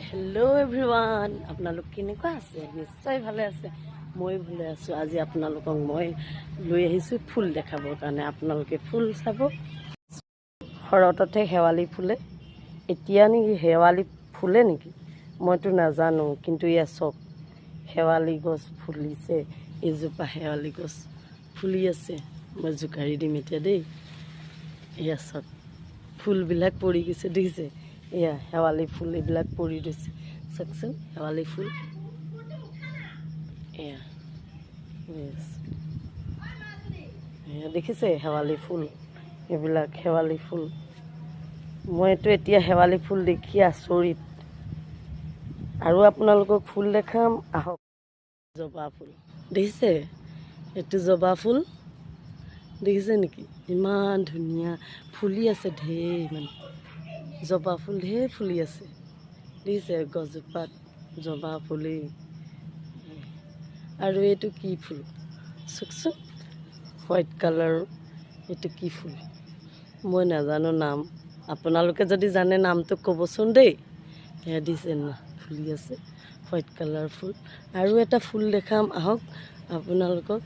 Hello everyone आपनालोक केनेकुवा आछे निश्चय भाले आछे মই ভালে আছো। আজি আপোনালোকক মই লৈ আহিছো ফুল দেখাবৰ কাৰণে। আপোনালোকে ফুল চাব। শৰততে শেৱালি ফুলে এতিয়া নেকি শেৱালি ফুলে নেকি মইতো নাজানো, কিন্তু ইয়া চক শেৱালি গছ ফুলিছে। এজোপা শেৱালি গছ ফুলি আছে। মই জোকাৰি দিম এতিয়া দেই। ইয়া চক ফুলবিলাক পৰি গৈছে দেখিছে। এয়া শেৱালি ফুল এইবিলাক পৰি গৈছে চাওকচোন। শেৱালি ফুল এয়া দেখিছে শেৱালি ফুল। এইবিলাক শেৱালি ফুল। মইতো এতিয়া শেৱালি ফুল দেখি আচৰিত। আৰু আপোনালোকক ফুল দেখাম আহক। জবা ফুল দেখিছে, এইটো জবা ফুল দেখিছে নেকি? ইমান ধুনীয়া ফুলি আছে ঢেৰ, মানে জবা ফুল ঢেৰ ফুলি আছে দেখিছে। গছজোপাত জবা ফুলেই। আৰু এইটো কি ফুল চাওকচোন, হোৱাইট কালাৰ। এইটো কি ফুল মই নাজানো নাম। আপোনালোকে যদি জানে নামটো ক'বচোন দেই। এয়া দিছে না ফুলি আছে হোৱাইট কালাৰ ফুল। আৰু এটা ফুল দেখাম আহক আপোনালোকক।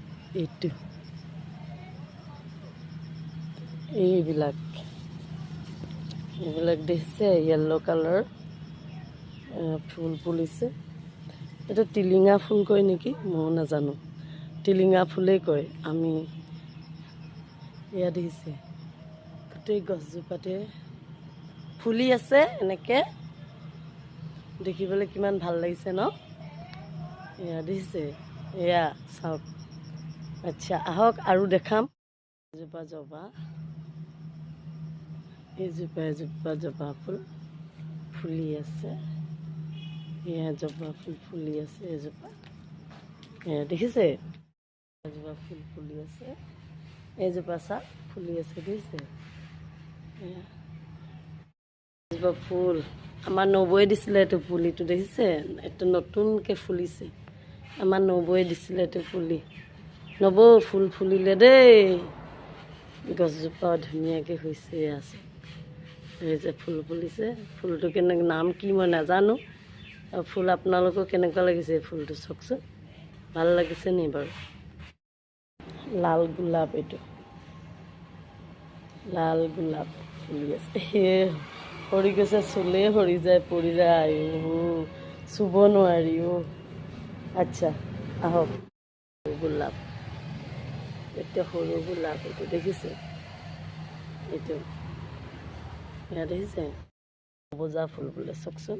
এইবিলাক দেখিছে য়েল্লো কালাৰ ফুল ফুলিছে। এইটো টিলিঙা ফুল কয় নেকি, মই নাজানো। টিলিঙা ফুলেই কয় আমি। এয়া দেখিছে গোটেই গছজোপাতে ফুলি আছে এনেকৈ। দেখিবলৈ কিমান ভাল লাগিছে ন? এয়া দেখিছে, এয়া চাওক। আচ্ছা আহক আৰু দেখাম। এজোপা জবা, এজোপা জবা ফুল ফুলি আছে। এয়া জবা ফুল ফুলি আছে এজোপা। এয়া দেখিছে এজোপা ফুল ফুলি আছে। এজোপা চাওক ফুলি আছে দেখিছে। এজোপা ফুল আমাৰ নবৌয়ে দিছিলে এইটো পুলিটো দেখিছে। এইটো নতুনকৈ ফুলিছে। আমাৰ নবৌয়ে দিছিলে এইটো পুলি। নবৌ ফুল ফুলিলে দেই। গছজোপা ধুনীয়াকৈ হৈছে আছে। এই যে ফুল ফুলিছে, ফুলটো কেনেকৈ নাম কি মই নাজানো। আৰু ফুল আপোনালোকৰ কেনেকুৱা লাগিছে ফুলটো চাওকচোন। ভাল লাগিছে নি বাৰু? লাল গোলাপ, এইটো লাল গোলাপ ফুলি আছে। সৰি গৈছে, চুলে সৰি যায়, পৰি যায়। চুব নোৱাৰি। আচ্ছা আহক। গোলাপ, এতিয়া সৰু গোলাপ এইটো দেখিছে। এইটো এয়া দেখিছে বজা ফুল বোলে চাওকচোন।